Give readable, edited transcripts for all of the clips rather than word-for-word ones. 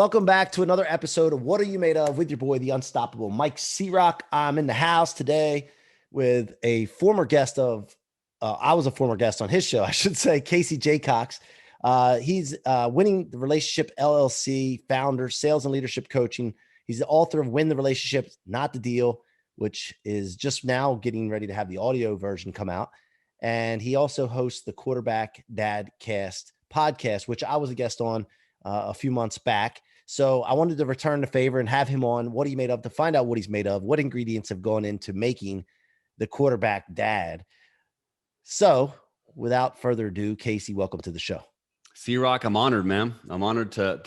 Welcome back to another episode of What Are You Made Of with your boy, the unstoppable Mike C-Roc. I'm in the house today with a former guest of, I was a former guest on his show, I should say, Casey Jacox. He's Winning the Relationship LLC founder, sales and leadership coaching. He's the author of Win the Relationship, Not the Deal, which is just now getting ready to have the audio version come out. And he also hosts the Quarterback DadCast podcast, which I was a guest on a few months back. So I wanted to return the favor and have him on What Are You Made Of to find out what he's made of, what ingredients have gone into making the quarterback dad. So without further ado, Casey, welcome to the show. C-Roc, I'm honored, man. I'm honored to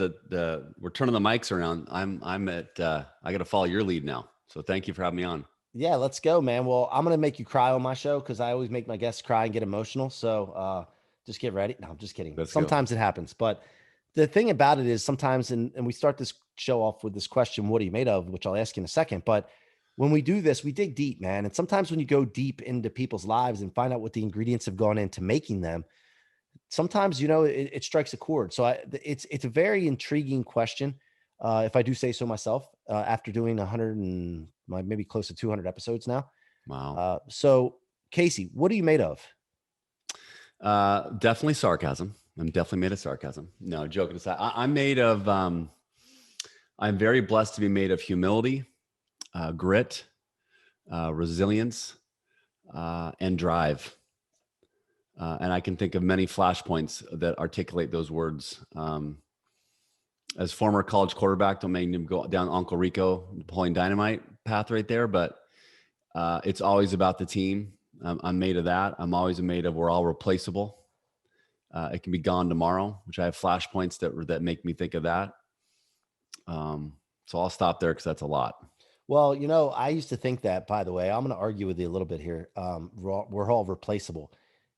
we're turning the mics around. I got to follow your lead now. So thank you for having me on. Yeah, let's go, man. Well, I'm going to make you cry on my show because I always make my guests cry and get emotional. So just get ready. No, I'm just kidding. Sometimes it happens, but the thing about it is sometimes, and we start this show off with this question, what are you made of? Which I'll ask you in a second. But when we do this, we dig deep, man. And sometimes when you go deep into people's lives and find out what the ingredients have gone into making them, sometimes, it strikes a chord. So it's a very intriguing question. If I do say so myself, after doing 100 and maybe close to 200 episodes now. Wow. So Casey, what are you made of? Definitely sarcasm. I'm definitely made of sarcasm. No, joking aside, I'm made of, I'm very blessed to be made of humility, grit, resilience, and drive. And I can think of many flashpoints that articulate those words. As former college quarterback, don't make him go down Uncle Rico, Napoleon Dynamite path right there, but it's always about the team. I'm made of that. I'm always made of, we're all replaceable. It can be gone tomorrow, which I have flashpoints that make me think of that. So I'll stop there because that's a lot. Well, I used to think that, by the way, I'm going to argue with you a little bit here. We're all replaceable.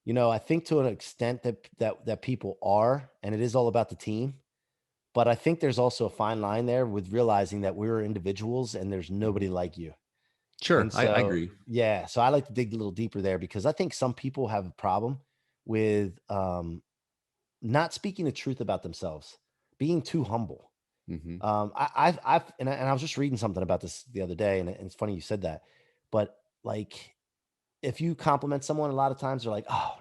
I think to an extent that people are, and it is all about the team. But I think there's also a fine line there with realizing that we're individuals and there's nobody like you. Sure. So, I agree. Yeah. So I like to dig a little deeper there because I think some people have a problem with not speaking the truth about themselves, being too humble. Mm-hmm. I was just reading something about this the other day, and it's funny you said that. But like, if you compliment someone, a lot of times they're like, "Oh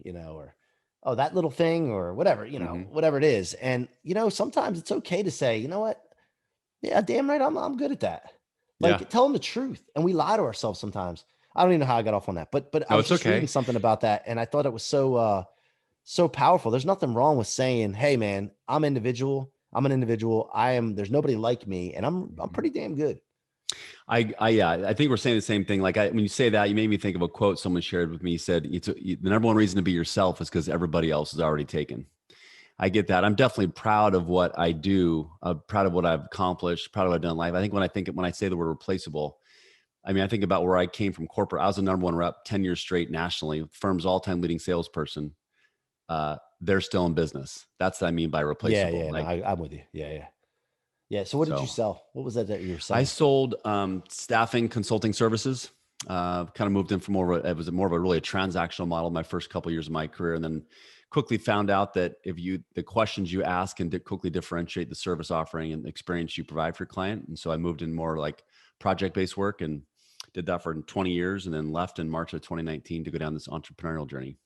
no," or "Oh, that little thing," or whatever, whatever it is. And sometimes it's okay to say, "You know what? Yeah, damn right, I'm good at that." Like, tell them the truth. And we lie to ourselves sometimes. I don't even know how I got off on that, but I was just reading something about that, and I thought it was so powerful. There's nothing wrong with saying, "Hey, man, I'm an individual. There's nobody like me, and I'm pretty damn good." I think we're saying the same thing. Like when you say that, you made me think of a quote someone shared with me. He said, the number one reason to be yourself is because everybody else is already taken. I get that. I'm definitely proud of what I do. I'm proud of what I've accomplished, proud of what I've done in life. I think when I say the word replaceable, I think about where I came from corporate. I was the number one rep 10 years straight nationally, firm's all-time leading salesperson. They're still in business. That's what I mean by replaceable. Yeah. Like, no, I'm with you. Yeah. So what did you sell? What was that you were selling? I sold staffing consulting services. Kind of moved in from it was more of a really transactional model my first couple of years of my career, and then quickly found out that the questions you ask can quickly differentiate the service offering and the experience you provide for your client. And so I moved in more like project-based work and did that for 20 years, and then left in March of 2019 to go down this entrepreneurial journey.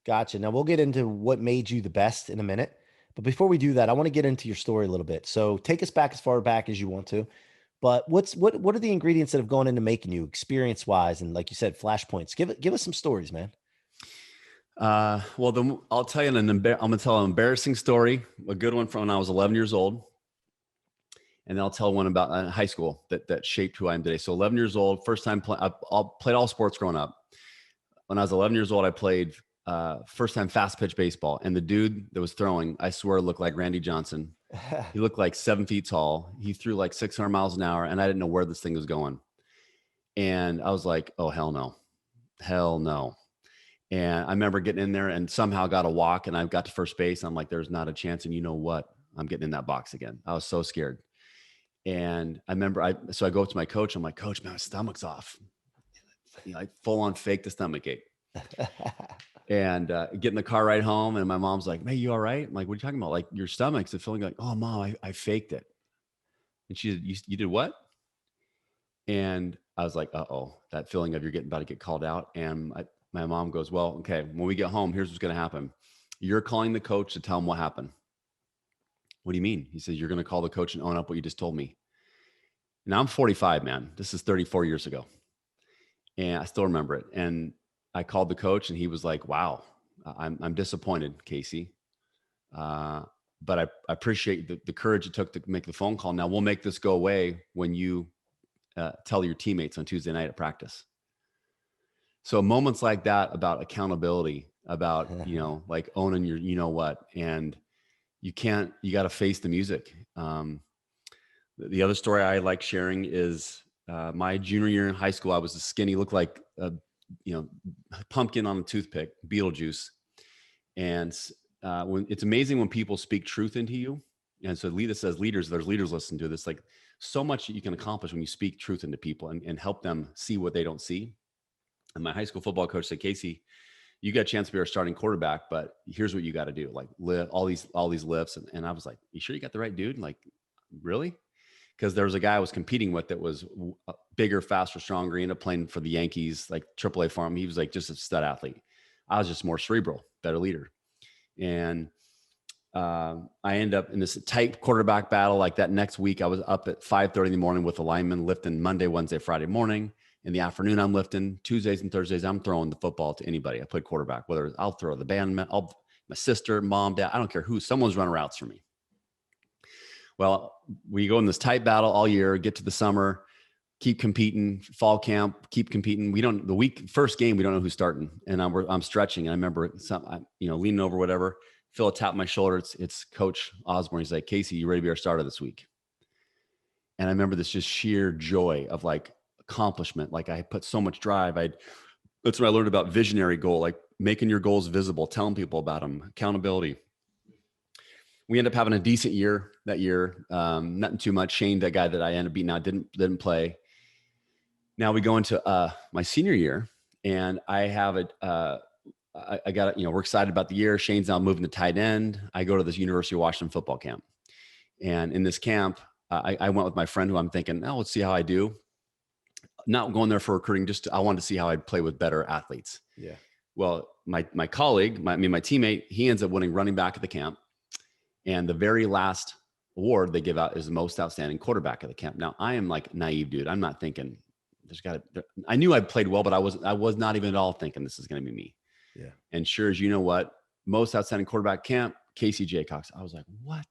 Gotcha. Now we'll get into what made you the best in a minute. But before we do that, I want to get into your story a little bit. So take us back as far back as you want to. But what are the ingredients that have gone into making you experience wise? And like you said, flashpoints. Give us some stories, man. Well, I'll tell you I'm going to tell an embarrassing story, a good one from when I was 11 years old. And then I'll tell one about high school that shaped who I am today. So 11 years old, first time I played all sports growing up. When I was 11 years old, I played first time fast pitch baseball. And the dude that was throwing, I swear, looked like Randy Johnson. He looked like 7 feet tall. He threw like 600 miles an hour, and I didn't know where this thing was going. And I was like, oh, hell no. And I remember getting in there and somehow got a walk, and I got to first base. I'm like, there's not a chance. And you know what? I'm getting in that box again. I was so scared. And I remember, so I go up to my coach. I'm like, Coach, man, my stomach's off. I full on fake the stomach ache. And get in the car ride home, and my mom's like, "Hey, you all right?" I'm like, "What are you talking about? Like your stomach's feeling like?" "Oh, mom, I faked it." And she said, you did what? And I was like, "Uh-oh, that feeling of you're getting about to get called out." And my mom goes, "Well, okay, when we get home, here's what's going to happen. You're calling the coach to tell him what happened." "What do you mean?" He says, "You're going to call the coach and own up what you just told me." Now I'm 45, man. This is 34 years ago. And I still remember it. And I called the coach, and he was like, "Wow, I'm disappointed, Casey. But I appreciate the courage it took to make the phone call. Now we'll make this go away when you tell your teammates on Tuesday night at practice." So moments like that about accountability, about, like owning your, and you got to face the music. The other story I like sharing is my junior year in high school. I was a skinny, looked like a, pumpkin on a toothpick, Beetlejuice. And when it's amazing when people speak truth into you. And so this says leaders, there's leaders listening to this, like so much that you can accomplish when you speak truth into people and help them see what they don't see. And my high school football coach said, "Casey, you got a chance to be our starting quarterback, but here's what you got to do. Like lift all these lifts." And I was like, "You sure you got the right dude?" Like, really? Because there was a guy I was competing with that was bigger, faster, stronger. He ended up playing for the Yankees, like AAA farm. He was like just a stud athlete. I was just more cerebral, better leader. And I end up in this tight quarterback battle. Like that next week, I was up at 5:30 in the morning with a lineman lifting Monday, Wednesday, Friday morning. In the afternoon, I'm lifting. Tuesdays and Thursdays, I'm throwing the football to anybody. I played quarterback, whether I'll throw the band, my sister, mom, dad, I don't care who, someone's running routes for me. Well, we go in this tight battle all year, get to the summer, keep competing, fall camp, keep competing. First game, we don't know who's starting. And I'm stretching. And I remember leaning over, whatever, feel a tap on my shoulder. It's Coach Osborne. He's like, "Casey, you ready to be our starter this week?" And I remember this just sheer joy of like accomplishment. Like I put so much drive. That's what I learned about visionary goal, like making your goals visible, telling people about them, accountability. We ended up having a decent year that year. Nothing too much. Shane, that guy that I ended up beating out, didn't play. Now we go into my senior year, and I have it. I got it. We're excited about the year. Shane's now moving to tight end. I go to this University of Washington football camp, and in this camp, I went with my friend who I'm thinking, "Oh, let's see how I do." Not going there for recruiting, I wanted to see how I'd play with better athletes. Yeah. Well, my colleague, my teammate, he ends up winning running back at the camp. And the very last award they give out is the most outstanding quarterback of the camp. Now, I am like naive, dude. I'm not thinking I knew I played well, but I was not even at all thinking this is going to be me. Yeah. And sure as you know what, most outstanding quarterback camp, Casey Jacox. I was like, what?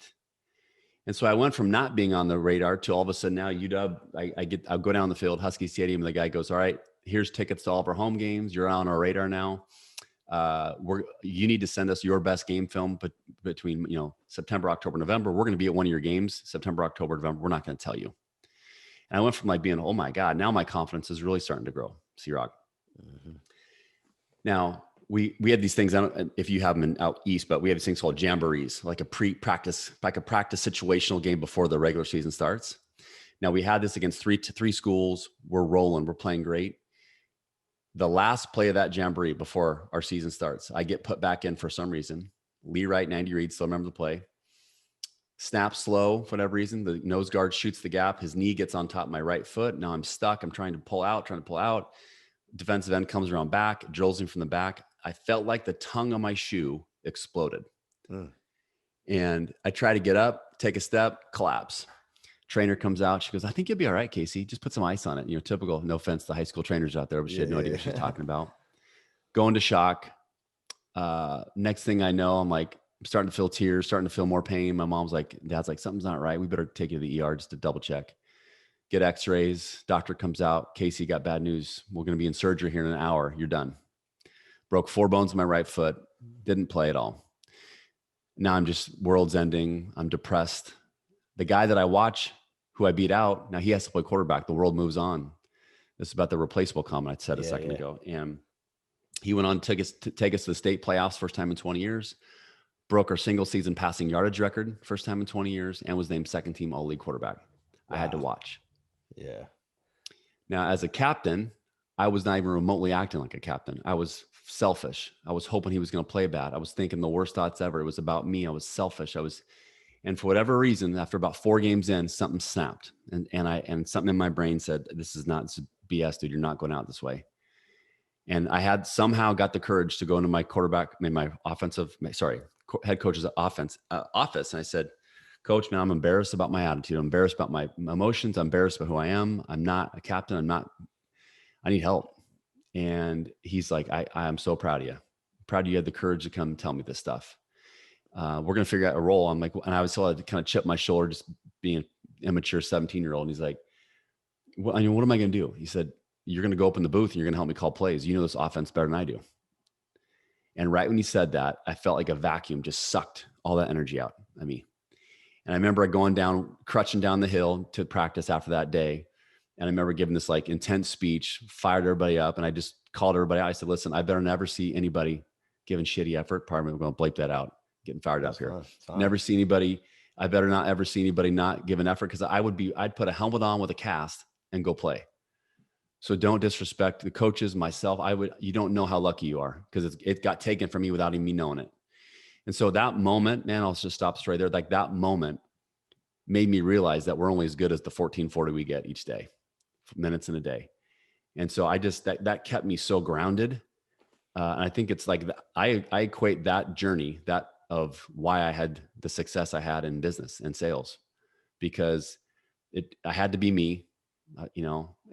And so I went from not being on the radar to all of a sudden now UW, I'll go down the field, Husky Stadium, and the guy goes, "All right, here's tickets to all of our home games. You're on our radar now. You need to send us your best game film between September, October, November. We're going to be at one of your games, September, October, November. We're not going to tell you." And I went from like being, "Oh my God," now my confidence is really starting to grow. C-Roc. Mm-hmm. Now we had these things. I don't know if you have them out east, but we have these things called jamborees, like a practice situational game before the regular season starts. Now we had this against three schools. We're rolling. We're playing great. The last play of that jamboree before our season starts, I get put back in for some reason. Lee Wright, Andy Reid, still remember the play. Snap slow for whatever reason. The nose guard shoots the gap. His knee gets on top of my right foot. Now I'm stuck. I'm trying to pull out. Defensive end comes around back, drills him from the back. I felt like the tongue on my shoe exploded. And I try to get up, take a step, collapse. Trainer comes out. She goes, "I think you'll be all right, Casey. Just put some ice on it." Typical, no offense to high school trainers out there, but she had no idea what she was talking about. Go into shock. Next thing I know, I'm like, starting to feel tears, starting to feel more pain. My mom's like, Dad's like, "Something's not right. We better take you to the ER just to double check." Get x-rays. Doctor comes out. "Casey, got bad news. We're going to be in surgery here in an hour. You're done." Broke 4 bones in my right foot. Didn't play at all. Now I'm just world's ending. I'm depressed. The guy that I watch, who I beat out, now he has to play quarterback. The world moves on. This is about the replaceable comment I said a second ago. And he went on to take us to the state playoffs, first time in 20 years. Broke our single season passing yardage record, first time in 20 years, and was named second team all-league quarterback. Wow. I had to watch. Yeah. Now, as a captain, I was not even remotely acting like a captain. I was selfish. I was hoping he was going to play bad. I was thinking the worst thoughts ever. It was about me. I was selfish. And for whatever reason, after about 4 games in, something snapped, and something in my brain said, this is BS, dude. You're not going out this way. And I had somehow got the courage to go into my head coach's office. And I said, Coach, man, I'm embarrassed about my attitude. I'm embarrassed about my emotions. I'm embarrassed about who I am. I'm not a captain. I need help. And he's like, I'm so proud of you. Proud you had the courage to come tell me this stuff. We're going to figure out a role. I'm like, and I was still had to kind of chip my shoulder, just being an immature 17-year-old. And he's like, what am I going to do? He said, you're going to go up in the booth and you're going to help me call plays. You know this offense better than I do. And right when he said that, I felt like a vacuum just sucked all that energy out of me. And I remember crutching down the hill to practice after that day. And I remember giving this like intense speech, fired everybody up. And I just called everybody out. I said, listen, I better never see anybody giving shitty effort. Pardon me, I'm going to bleep that out. Getting fired up here. Never see anybody. I better not ever see anybody not giving effort, because I'd put a helmet on with a cast and go play. So don't disrespect the coaches, myself. You don't know how lucky you are, because it got taken from me without even me knowing it. And so that moment, man, I'll just stop straight there. Like that moment made me realize that we're only as good as the 1440 we get each day, minutes in a day. And so that kept me so grounded. And I think it's like, I equate that journey, that of why I had the success I had in business and sales, because I had to be me.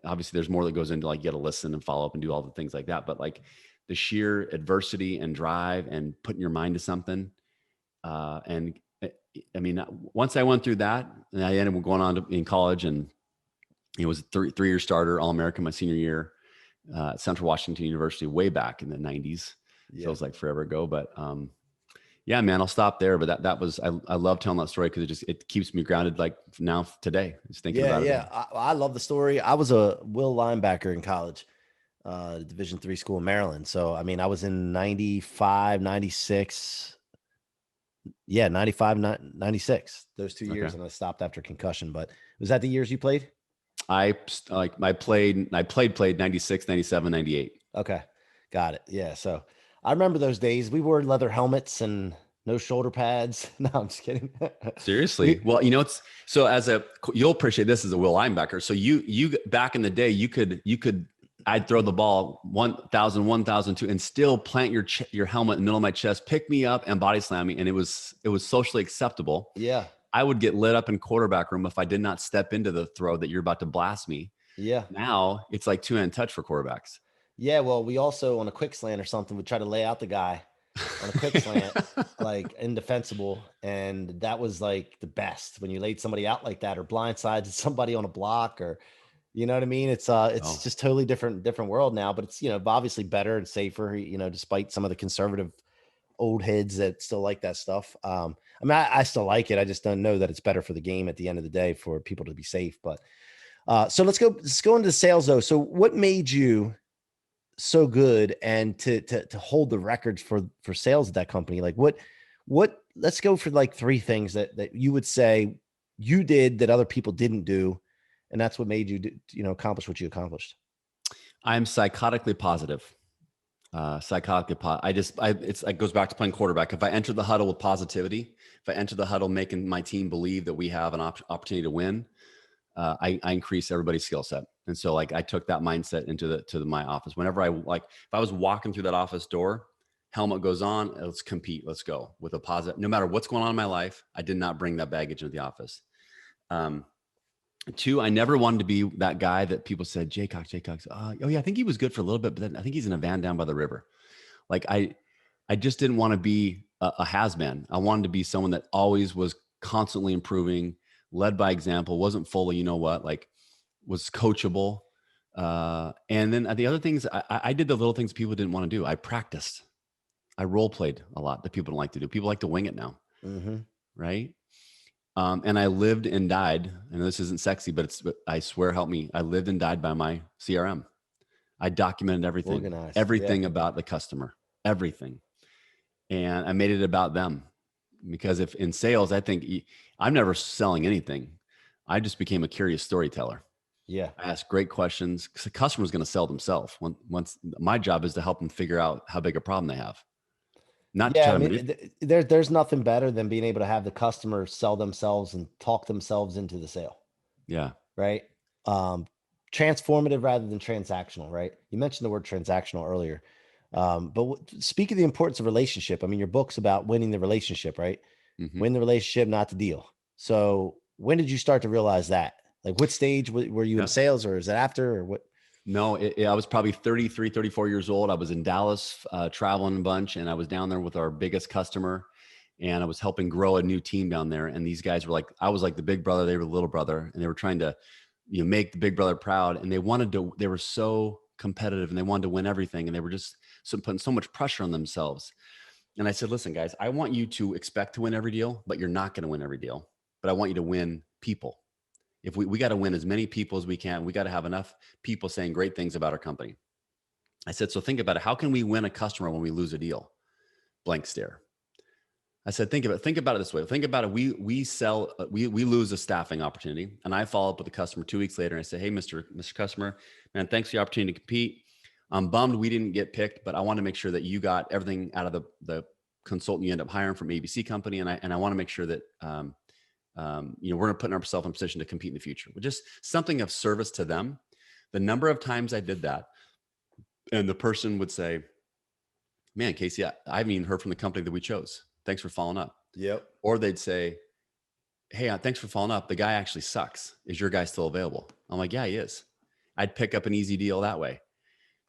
Obviously there's more that goes into like, you got to listen and follow up and do all the things like that. But like the sheer adversity and drive and putting your mind to something. And I mean, once I went through that, and I ended up going on in college, and it was a three-year starter, All-American my senior year, Central Washington University, way back in the 90s. Yeah. Feels like forever ago, but yeah, man, I'll stop there. But that was, I love telling that story, because it keeps me grounded, like now today, just thinking about it. Yeah. I love the story. I was a will linebacker in college, Division III school in Maryland. So, I mean, I was in 95, 96. Yeah. 95, 96, those 2 years. Okay. And I stopped after concussion, but was that the years you played? I played 96, 97, 98. Okay. Got it. Yeah. So I remember those days. We wore leather helmets and no shoulder pads. No, I'm just kidding. Seriously. Well, you'll appreciate this as a will linebacker. So you back in the day, I'd throw the ball 1,000, 1,002 and still plant your helmet in the middle of my chest, pick me up and body slam me. And it was socially acceptable. Yeah. I would get lit up in quarterback room if I did not step into the throw that you're about to blast me. Yeah. Now it's like 2-hand touch for quarterbacks. Yeah. Well, we also on a quick slant or something would try to lay out the guy on a quick slant, like indefensible. And that was like the best when you laid somebody out like that, or blindsided somebody on a block, or, you know what I mean? It's just totally different world now, but it's, obviously better and safer, despite some of the conservative old heads that still like that stuff. I mean, I still like it. I just don't know that it's better for the game at the end of the day for people to be safe. But so let's go into sales though. So what made you so good and to hold the records for sales at that company? Like what, let's go for like 3 things that you would say you did that other people didn't do. And that's what made you accomplish what you accomplished. I'm psychotically positive. It goes back to playing quarterback. If I enter the huddle with positivity, if I enter the huddle making my team believe that we have an opportunity to win, I increase everybody's skill set. And so like I took that mindset into my office. Whenever if I was walking through that office door, helmet goes on, let's compete, let's go with a positive. No matter what's going on in my life, I did not bring that baggage into the office. 2, I never wanted to be that guy that people said, Jacox. Oh yeah, I think he was good for a little bit, but then I think he's in a van down by the river. Like I just didn't want to be a has-been. I wanted to be someone that always was constantly improving, led by example, wasn't full of, was coachable. And then the other things, I did the little things people didn't want to do. I practiced. I role played a lot that people don't like to do. People like to wing it now. Mm-hmm. Right. And I lived and died, and this isn't sexy, but I swear, help me. I lived and died by my CRM. I documented everything about the customer, everything. And I made it about them, because if in sales, I think I'm never selling anything. I just became a curious storyteller. Yeah. I ask great questions because the customer's going to sell themselves. Once my job is to help them figure out how big a problem they have, not to Yeah. try I to mean, there's nothing better than being able to have the customer sell themselves and talk themselves into the sale. Yeah. Right. Um, Transformative rather than transactional. Right. You mentioned the word transactional earlier. Speak of the importance of relationship. I mean, your book's about winning the relationship, right? Hmm. Win the relationship, not the deal. So when did you start to realize that? Like what stage were you in Yeah. sales, or is it after, or what? No, I was probably 33, 34 years old. I was in Dallas traveling a bunch, and I was down there with our biggest customer, and I was helping grow a new team down there. And these guys were like, I was like the big brother, they were the little brother, and they were trying to, make the big brother proud. And they were so competitive and they wanted to win everything. And they were just putting so much pressure on themselves. And I said, listen, guys, I want you to expect to win every deal, but you're not going to win every deal. But I want you to win people. If we got to win as many people as we can, we got to have enough people saying great things about our company. I said, so think about it. How can we win a customer when we lose a deal? Blank stare. I said, think about it this way. Think about it. We lose a staffing opportunity, and I follow up with the customer 2 weeks later, and I say, hey, Mr. Customer, man, thanks for the opportunity to compete. I'm bummed we didn't get picked, but I want to make sure that you got everything out of the consultant you end up hiring from ABC company, and I want to make sure that we're going to put ourselves in a position to compete in the future. But just something of service to them. The number of times I did that, and the person would say, man, Casey, I haven't even heard from the company that we chose. Thanks for following up. Yep. Or they'd say, hey, thanks for following up. The guy actually sucks. Is your guy still available? I'm like, yeah, he is. I'd pick up an easy deal that way.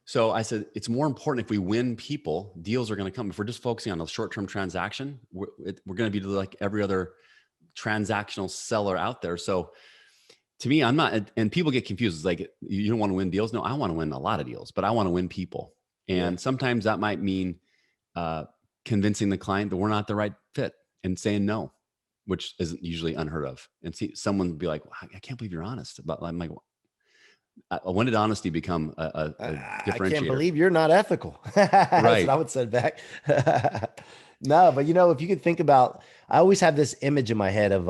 So I said, it's more important if we win people, deals are going to come. If we're just focusing on a short-term transaction, we're going to be like every other transactional seller out there. So to me, I'm not, and people get confused. It's like, you don't want to win deals. No, I want to win a lot of deals, but I want to win people. And sometimes that might mean convincing the client that we're not the right fit and saying no, which isn't usually unheard of. And see, someone would be like, I can't believe you're honest about. I'm like, when did honesty become a I can't differentiator? believe you're not ethical. That's what Right. I would say back. No, but if you could think about, I always have this image in my head of,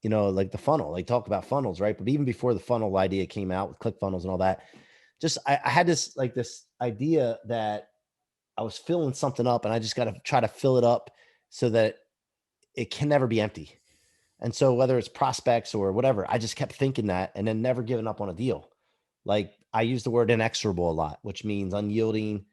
like the funnel, like talk about funnels, right? But even before the funnel idea came out with click funnels and all that, just, I had this idea that I was filling something up and I just got to try to fill it up so that it can never be empty. And so whether it's prospects or whatever, I just kept thinking that and then never giving up on a deal. Like I use the word inexorable a lot, which means unyielding,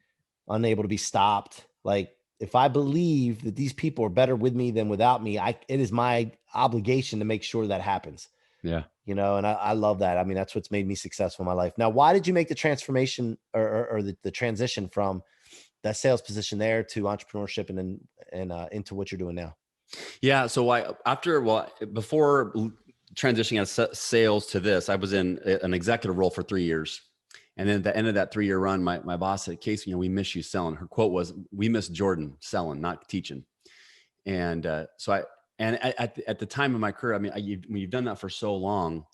unable to be stopped. Like if I believe that these people are better with me than without me, it is my obligation to make sure that happens. Yeah. And I love that. I mean, that's what's made me successful in my life. Now, why did you make the transformation or the transition from that sales position there to entrepreneurship and then into what you're doing now? Yeah. So before transitioning out of sales to this, I was in an executive role for 3 years. And then at the end of that 3-year run, my boss said, Casey, we miss you selling. Her quote was, we miss Jordan selling, not teaching. And at the time of my career, I mean, when you've done that for so long,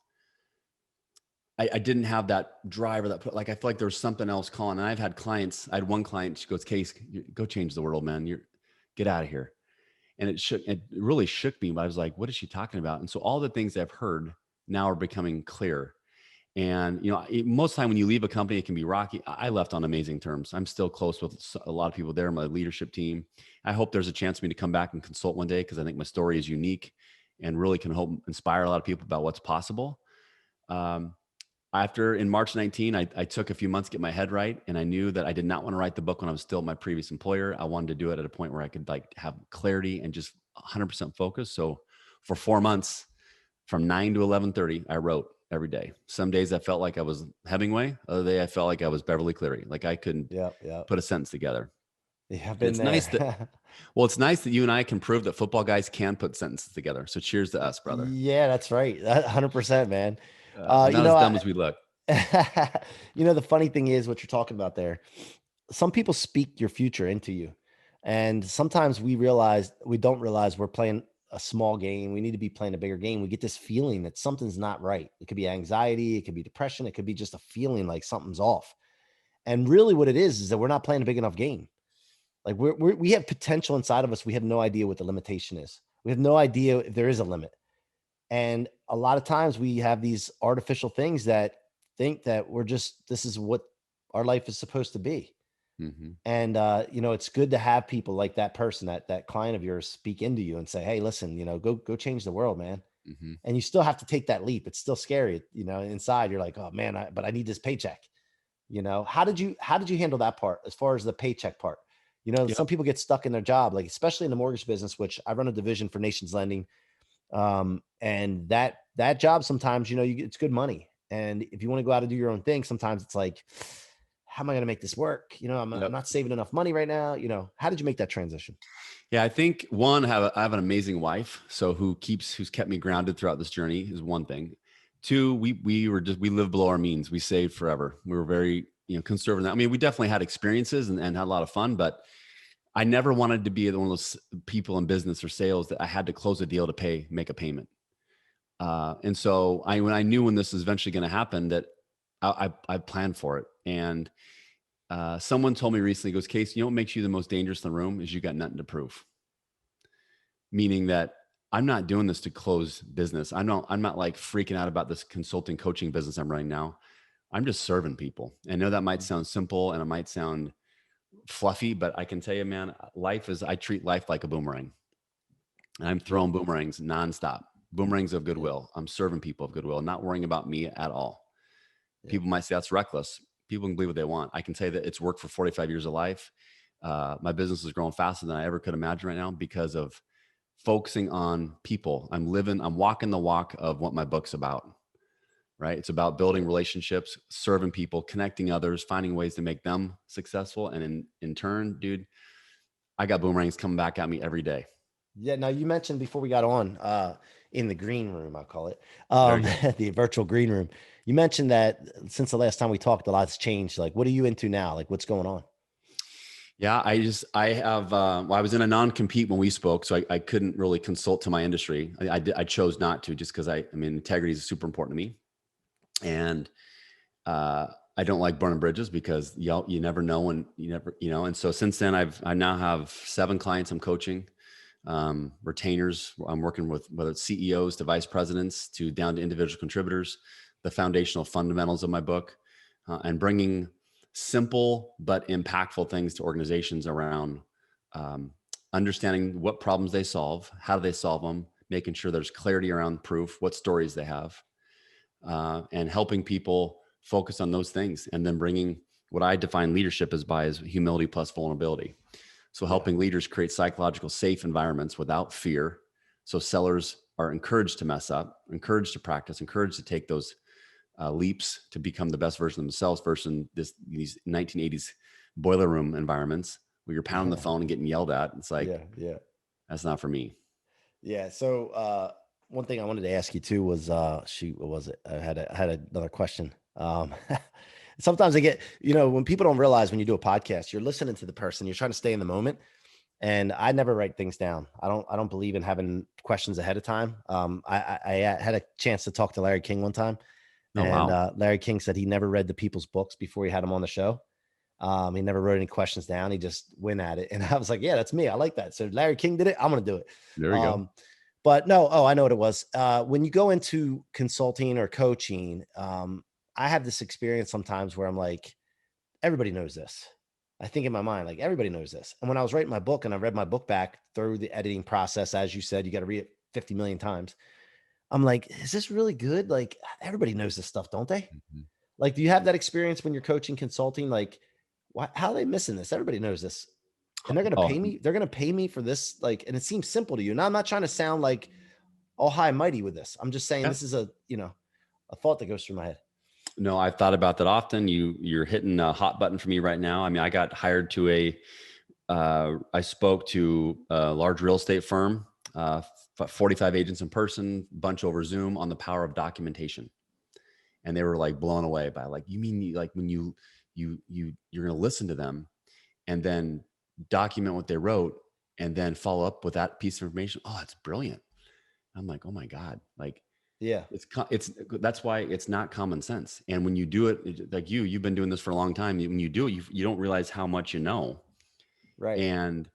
I didn't have that drive or that, like, I feel like there was something else calling. And I've had clients, I had one client, she goes, Case, go change the world, man. Get out of here. And it really shook me, but I was like, what is she talking about? And so all the things I've heard now are becoming clear. And, most of the time when you leave a company, it can be rocky. I left on amazing terms. I'm still close with a lot of people there, my leadership team. I hope there's a chance for me to come back and consult one day, because I think my story is unique and really can help inspire a lot of people about what's possible. In March 19, I took a few months to get my head right. And I knew that I did not want to write the book when I was still at my previous employer. I wanted to do it at a point where I could have clarity and just 100% focus. So for 4 months, from 9 to 11:30, I wrote every day. Some days I felt like I was Hemingway. Other day I felt like I was Beverly Cleary. Like I couldn't put a sentence together. Yeah, I've And been there. it's nice that you and I can prove that football guys can put sentences together. So cheers to us, brother. Yeah, that's right. 100%, man. We're not as dumb as we look. The funny thing is what you're talking about there. Some people speak your future into you. And sometimes we don't realize we're playing a small game. We need to be playing a bigger game. We get this feeling that something's not right. It could be anxiety. It could be depression. It could be just a feeling like something's off. And really what it is that we're not playing a big enough game. Like we have potential inside of us. We have no idea what the limitation is. We have no idea if there is a limit. And a lot of times we have these artificial things that think that this is what our life is supposed to be. Mm-hmm. And, it's good to have people like that person, that client of yours speak into you and say, hey, listen, go change the world, man. Mm-hmm. And you still have to take that leap. It's still scary. Inside you're like, oh man, but I need this paycheck. How did you handle that part as far as the paycheck part? Yep. Some people get stuck in their job, like especially in the mortgage business, which I run a division for Nations Lending. And that job sometimes, it's good money. And if you want to go out and do your own thing, sometimes it's like, how am I going to make this work? I'm Yep. not saving enough money right now. How did you make that transition? Yeah, I think one, I have an amazing wife, so who's kept me grounded throughout this journey is one thing. Two, we lived below our means. We saved forever. We were very conservative. I mean, we definitely had experiences and had a lot of fun, but I never wanted to be one of those people in business or sales that I had to close a deal to make a payment. And so when I knew when this was eventually going to happen, that I planned for it. And someone told me recently, goes, Case, what makes you the most dangerous in the room is you got nothing to prove. Meaning that I'm not doing this to close business. I'm not like freaking out about this consulting coaching business I'm running now. I'm just serving people. And I know that might sound simple and it might sound fluffy, but I can tell you, man, I treat life like a boomerang. And I'm throwing boomerangs nonstop, boomerangs of goodwill. I'm serving people of goodwill, not worrying about me at all. Yeah. People might say that's reckless. People can believe what they want. I can tell you that it's worked for 45 years of life. My business is growing faster than I ever could imagine right now because of focusing on people. I'm walking the walk of what my book's about, right? It's about building relationships, serving people, connecting others, finding ways to make them successful. And in turn, dude, I got boomerangs coming back at me every day. Yeah. Now you mentioned before we got on, in the green room, I call it, There you go. the virtual green room. You mentioned that since the last time we talked, a lot's changed. Like, what are you into now? Like, what's going on? Yeah, I have, well, I was in a non-compete when we spoke, so I couldn't really consult to my industry. I chose not to just because I mean, integrity is super important to me. And, I don't like burning bridges because you never know when and so since then I now have 7 clients I'm coaching, retainers. I'm working with whether it's CEOs to vice presidents to down to individual contributors, the foundational fundamentals of my book, and bringing simple but impactful things to organizations around um, understanding what problems they solve, how do they solve them, making sure there's clarity around proof, what stories they have, and helping people focus on those things, and then bringing what I define leadership as humility plus vulnerability. So Yeah. helping leaders create psychological safe environments without fear. So sellers are encouraged to mess up, encouraged to practice, encouraged to take those leaps to become the best version of themselves versus these 1980s boiler room environments where you're pounding the phone and getting yelled at. It's like, Yeah. Yeah. that's not for me. Yeah. So, one thing I wanted to ask you too was, shoot, what was it? I had another question. Sometimes I get, when people don't realize when you do a podcast, you're listening to the person, you're trying to stay in the moment. And I never write things down. I don't believe in having questions ahead of time. I had a chance to talk to Larry King one time, Oh, and wow. Larry King said he never read the people's books before he had them on the show. He never wrote any questions down. He just went at it. And I was like, yeah, that's me. I like that. So Larry King did it. I'm going to do it. There we go. Um, but no, I know what it was. When you go into consulting or coaching, I have this experience sometimes where I'm like, everybody knows this. I think in my mind, like everybody knows this. And when I was writing my book and I read my book back through the editing process, as you said, you got to read it 50 million times. I'm like, is this really good? Like everybody knows this stuff, don't they? Mhm. Like, do you have that experience when you're coaching, consulting? Like, how are they missing this? Everybody knows this. And they're going to Oh, pay me. They're going to pay me for this. Like, and it seems simple to you. And I'm not trying to sound like all high and mighty with this. I'm just saying yeah. this is a thought that goes through my head. No, I've thought about that often. You're hitting a hot button for me right now. I mean, I got hired to I spoke to a large real estate firm, 45 agents in person, bunch over Zoom on the power of documentation. And they were like blown away by like, you mean like when you're going to listen to them and then document what they wrote and then follow up with that piece of information. Oh, that's brilliant. I'm like, oh my God. Like Yeah. that's why it's not common sense. And when you do it, like you've been doing this for a long time. When you do it, you don't realize how much you know. Right. And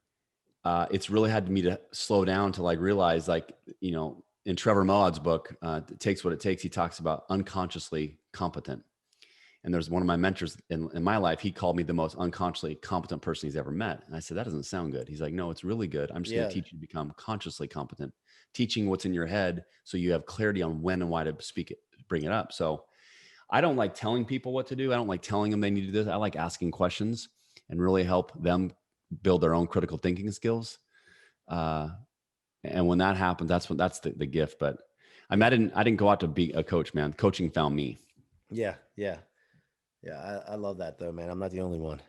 it's really had me to slow down to like realize like, in Trevor Moawad's book, It Takes What It Takes, he talks about unconsciously competent. And there's one of my mentors in my life. He called me the most unconsciously competent person he's ever met. And I said, that doesn't sound good. He's like, no, it's really good. I'm just going to teach you to become consciously competent, teaching what's in your head so you have clarity on when and why to bring it up. So I don't like telling people what to do. I don't like telling them they need to do this. I like asking questions and really help them build their own critical thinking skills. And when that happens, that's the gift. But I didn't go out to be a coach, man. Coaching found me. Yeah. I love that though, man. I'm not the only one.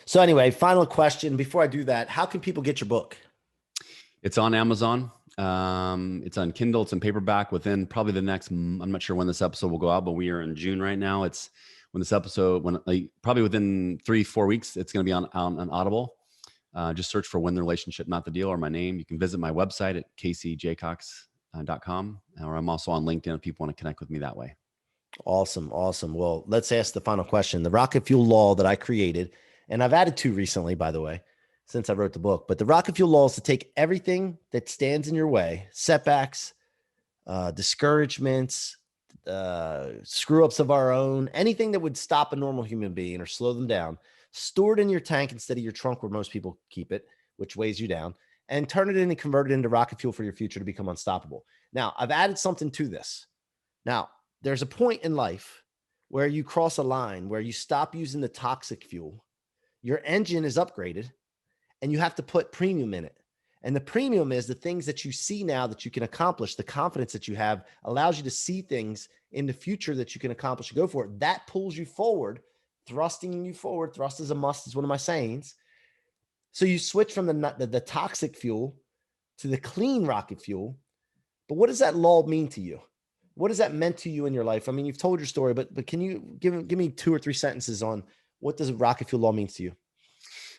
So anyway, final question before I do that, how can people get your book? It's on Amazon. It's on Kindle. It's in paperback within probably the next, I'm not sure when this episode will go out, but we are in June right now. It's when this episode, probably within 3-4 weeks, it's going to be on Audible. Just search for Win the Relationship, Not the Deal, or my name. You can visit my website at caseyjacox.com, or I'm also on LinkedIn if people want to connect with me that way. Awesome. Well, let's ask the final question. The rocket fuel law that I created, and I've added to recently, by the way, since I wrote the book, but the rocket fuel law is to take everything that stands in your way, setbacks, discouragements, screw ups of our own, anything that would stop a normal human being or slow them down, store it in your tank instead of your trunk where most people keep it, which weighs you down, and turn it in and convert it into rocket fuel for your future to become unstoppable. Now, I've added something to this. Now, there's a point in life where you cross a line where you stop using the toxic fuel. Your engine is upgraded and you have to put premium in it. And the premium is the things that you see now that you can accomplish. The confidence that you have allows you to see things in the future that you can accomplish and go for it. That pulls you forward, thrusting you forward. Thrust is a must is one of my sayings. So you switch from the toxic fuel to the clean rocket fuel. But what does that law mean to you? What has that meant to you in your life? I mean, you've told your story, but can you give me 2 or 3 sentences on what does rocket fuel law mean to you?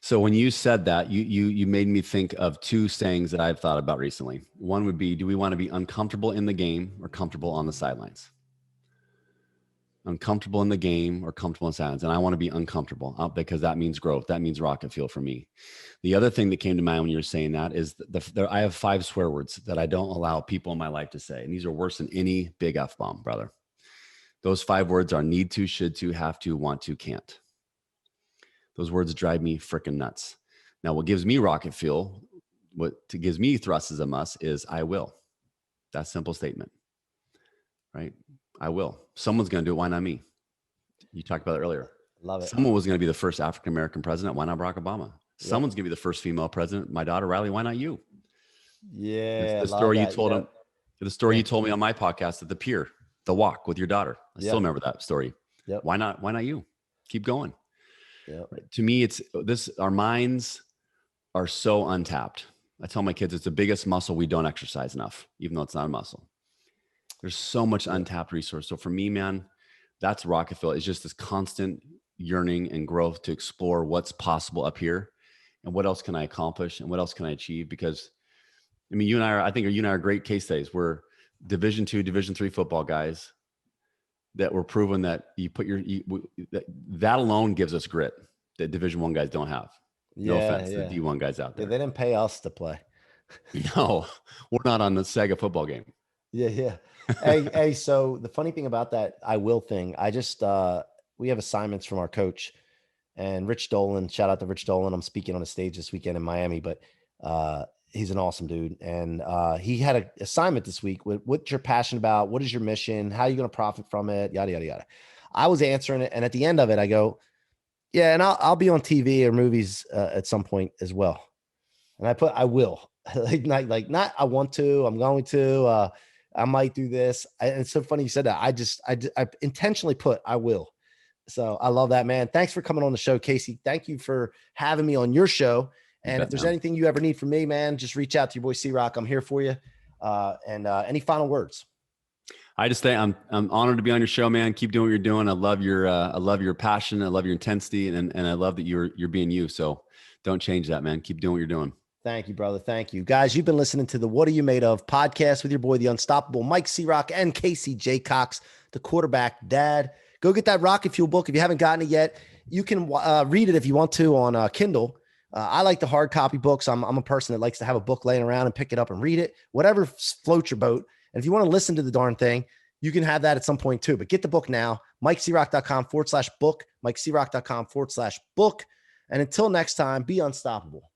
So when you said that, you made me think of 2 sayings that I've thought about recently. One would be, do we want to be uncomfortable in the game or comfortable on the sidelines? Uncomfortable in the game or comfortable in silence. And I want to be uncomfortable because that means growth. That means rocket fuel for me. The other thing that came to mind when you were saying that is I have 5 swear words that I don't allow people in my life to say. And these are worse than any big F-bomb, brother. Those 5 words are need to, should to, have to, want to, can't. Those words drive me freaking nuts. Now, what gives me rocket fuel, what gives me thrust as a must is I will. That simple statement, right? I will. Someone's going to do it. Why not me? You talked about it earlier. Love it. Someone was going to be the first African-American president. Why not Barack Obama? Someone's going to be the first female president. My daughter, Riley. Why not you? Yeah. The story you told him. The story you told me on my podcast at the pier, the walk with your daughter. I still remember that story. Yep. Why not you? Keep going. Yep. To me, it's this, our minds are so untapped. I tell my kids, it's the biggest muscle we don't exercise enough, even though it's not a muscle. There's so much untapped resource. So for me, man, that's rocket fuel. It's just this constant yearning and growth to explore what's possible up here and what else can I accomplish and what else can I achieve? Because I mean, I think you and I are great case studies. We're Division II, Division III football guys that were proven that you put that alone gives us grit that Division I guys don't have. No offense to the D1 guys out there. Yeah, they didn't pay us to play. No, we're not on the Sega football game. Yeah. Hey, so the funny thing about that I will thing, I just we have assignments from our coach and Rich Dolan. Shout out to Rich Dolan. I'm speaking on a stage this weekend in Miami, but he's an awesome dude. And he had an assignment this week with what you're passionate about, what is your mission, how are you going to profit from it, yada, yada, yada. I was answering it. And at the end of it, I go, yeah, and I'll be on TV or movies at some point as well. And I put, I will. not I want to, I'm going to, I might do this. And it's so funny you said that. I intentionally put, I will. So I love that, man. Thanks for coming on the show, Casey. Thank you for having me on your show. And if there's anything you ever need from me, man, just reach out to your boy C-Roc. I'm here for you. And any final words? I just think I'm honored to be on your show, man. Keep doing what you're doing. I love your passion. I love your intensity, and I love that you're being you. So don't change that, man. Keep doing what you're doing. Thank you, brother. Thank you. Guys, you've been listening to the What Are You Made Of podcast with your boy, the unstoppable Mike C-Roc and Casey Jacox, the quarterback dad. Go get that Rocket Fuel book. If you haven't gotten it yet, you can read it if you want to on Kindle. I like the hard copy books. I'm a person that likes to have a book laying around and pick it up and read it, whatever floats your boat. And if you want to listen to the darn thing, you can have that at some point too. But get the book now, MikeCroc.com/book, MikeCroc.com/book. And until next time, be unstoppable.